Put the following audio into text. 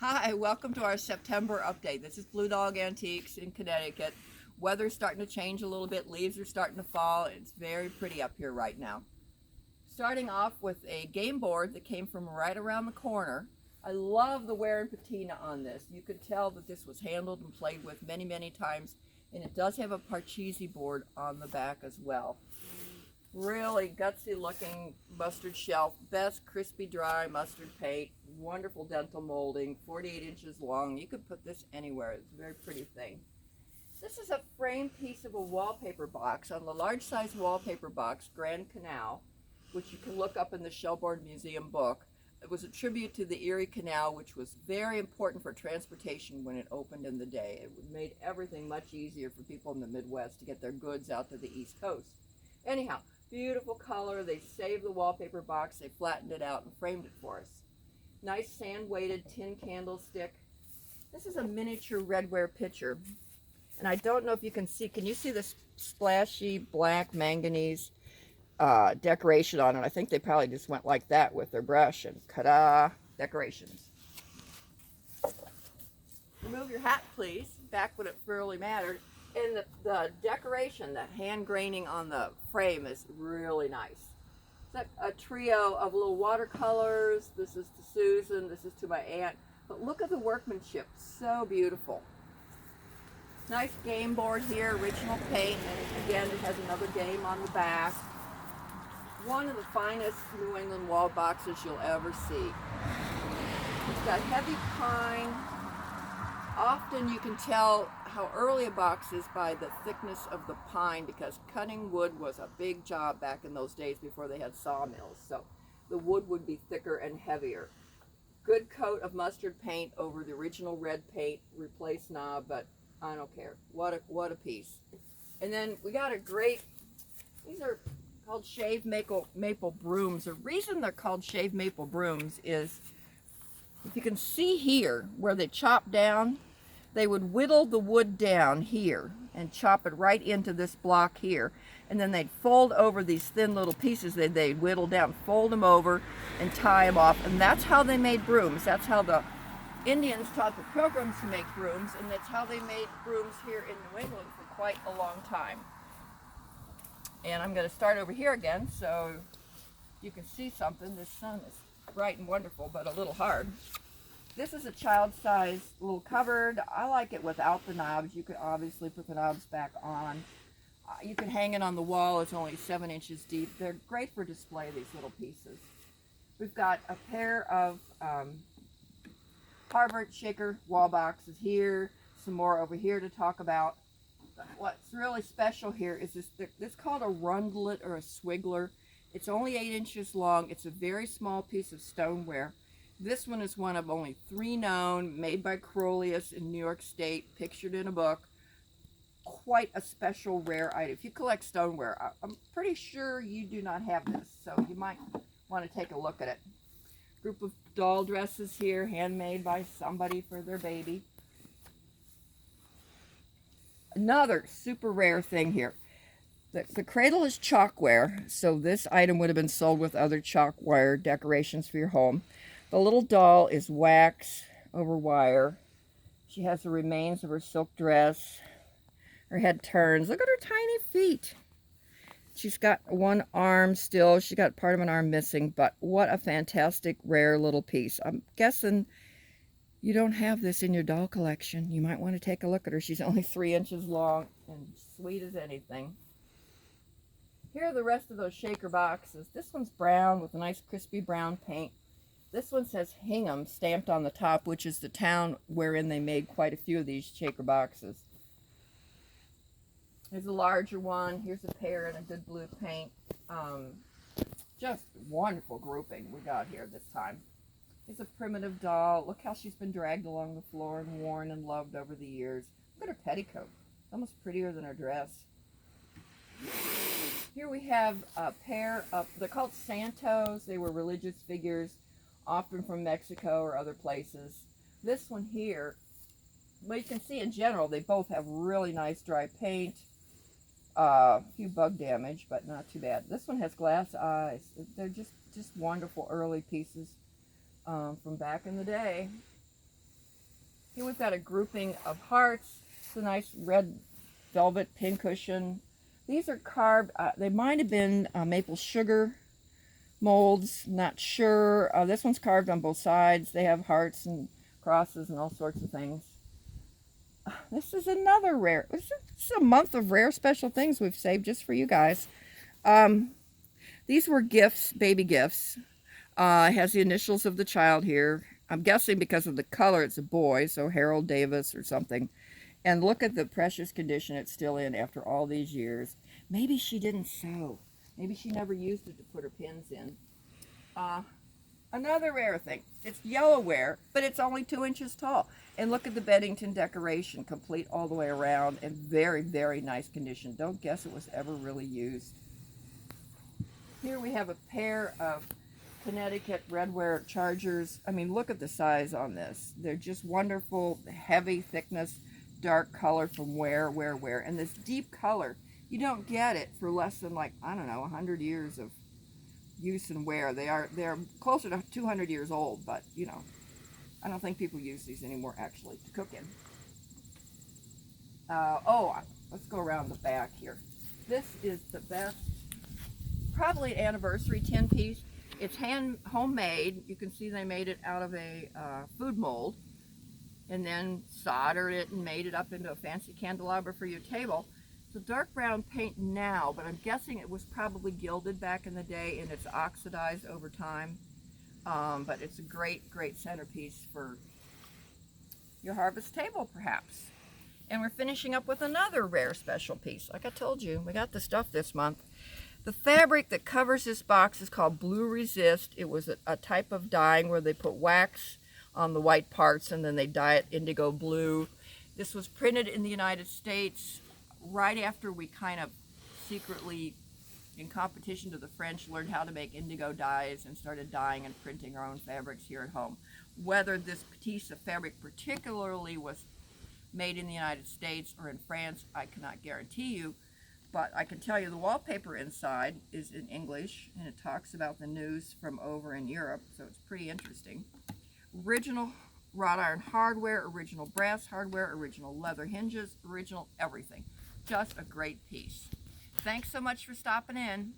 Hi, welcome to our September update. This is Blue Dog Antiques in Connecticut. Weather's starting to change a little bit. Leaves are starting to fall. It's very pretty up here right now. Starting off with a game board that came from right around the corner. I love the wear and patina on this. You could tell that this was handled and played with many, many times. And it does have a Parcheesi board on the back as well. Really gutsy looking mustard shelf, best crispy dry mustard paint, wonderful dental molding, 48 inches long. You could put this anywhere. It's a very pretty thing. This is a framed piece of a wallpaper box on the large size wallpaper box, Grand Canal, which you can look up in the Shelbourne Museum book. It was a tribute to the Erie Canal, which was very important for transportation when it opened in the day. It made everything much easier for people in the Midwest to get their goods out to the East Coast. Anyhow, beautiful color. They saved the wallpaper box, they flattened it out and framed it for us. Nice sand weighted tin candlestick. This is a miniature redware pitcher. And I don't know if you can you see this splashy black manganese decoration on it? I think they probably just went like that with their brush and ta-da, decorations. Remove your hat, please, back when it really mattered. And the decoration, the hand graining on the frame is really nice. It's a trio of little watercolors. This is to Susan, this is to my aunt. But look at the workmanship, so beautiful. Nice game board here, original paint, and again it has another game on the back. One of the finest New England wall boxes you'll ever see. It's got heavy pine. Often you can tell how early a box is by the thickness of the pine, because cutting wood was a big job back in those days before they had sawmills. So the wood would be thicker and heavier. Good coat of mustard paint over the original red paint, replace knob, but I don't care. What a piece. And then we got a great, these are called shaved maple brooms. The reason they're called shaved maple brooms is, if you can see here where they chop down, they would whittle the wood down here and chop it right into this block here. And then they'd fold over these thin little pieces that they'd whittle down, fold them over and tie them off. And that's how they made brooms. That's how the Indians taught the Pilgrims to make brooms, and that's how they made brooms here in New England for quite a long time. And I'm going to start over here again so you can see something. This sun is bright and wonderful, but a little hard. This is a child-sized little cupboard. I like it without the knobs. You could obviously put the knobs back on. You can hang it on the wall. It's only 7 inches deep. They're great for display, these little pieces. We've got a pair of Harvard shaker wall boxes here. Some more over here to talk about. What's really special here is this is called a rundlet or a swigler. It's only 8 inches long. It's a very small piece of stoneware. This one is one of only 3 known, made by Crolius in New York State, pictured in a book. Quite a special, rare item. If you collect stoneware, I'm pretty sure you do not have this, so you might want to take a look at it. Group of doll dresses here, handmade by somebody for their baby. Another super rare thing here. The cradle is chalkware, so this item would have been sold with other chalkware decorations for your home. The little doll is wax over wire. She has the remains of her silk dress. Her head turns. Look at her tiny feet. She's got one arm still. She got part of an arm missing, but what a fantastic, rare little piece. I'm guessing you don't have this in your doll collection. You might want to take a look at her. She's only 3 inches long and sweet as anything. Here are the rest of those shaker boxes. This one's brown with a nice crispy brown paint. This one says Hingham stamped on the top, which is the town wherein they made quite a few of these shaker boxes. Here's a larger one. Here's a pair in a good blue paint. Just wonderful grouping we got here this time. Here's a primitive doll. Look how she's been dragged along the floor and worn and loved over the years. Look at her petticoat. Almost prettier than her dress. Here we have a pair of, they're called Santos. They were religious figures, often from Mexico or other places. This one here, well, you can see in general, they both have really nice dry paint. A few bug damage, but not too bad. This one has glass eyes. They're just wonderful early pieces from back in the day. Here we've got a grouping of hearts. It's a nice red velvet pincushion. These are carved, they might have been maple sugar molds, not sure. This one's carved on both sides. They have hearts and crosses and all sorts of things. This is another rare, this is a month of rare special things we've saved just for you guys. These were gifts, baby gifts. It has the initials of the child here. I'm guessing because of the color it's a boy, so Harold Davis or something. And look at the precious condition it's still in after all these years. Maybe she didn't sew. Maybe she never used it to put her pins in. Another rare thing. It's yellowware, but it's only 2 inches tall. And look at the Bennington decoration, complete all the way around and very, very nice condition. Don't guess it was ever really used. Here we have a pair of Connecticut redware chargers. I mean, look at the size on this. They're just wonderful, heavy thickness, dark color from wear. And this deep color, you don't get it for less than, like, I don't know, 100 years of use and wear. They're closer to 200 years old, but, you know, I don't think people use these anymore, actually, to cook in. Let's go around the back here. This is the best, probably an anniversary 10-piece. It's homemade. You can see they made it out of a food mold and then soldered it and made it up into a fancy candelabra for your table. It's a dark brown paint now, but I'm guessing it was probably gilded back in the day and it's oxidized over time. But it's a great, great centerpiece for your harvest table, perhaps. And we're finishing up with another rare special piece. Like I told you, we got the stuff this month. The fabric that covers this box is called Blue Resist. It was a type of dyeing where they put wax on the white parts and then they dye it indigo blue. This was printed in the United States right after we kind of secretly, in competition to the French, learned how to make indigo dyes and started dyeing and printing our own fabrics here at home. Whether this piece of fabric particularly was made in the United States or in France, I cannot guarantee you. But I can tell you the wallpaper inside is in English, and it talks about the news from over in Europe, so it's pretty interesting. Original wrought iron hardware, original brass hardware, original leather hinges, original everything. Just a great piece. Thanks so much for stopping in.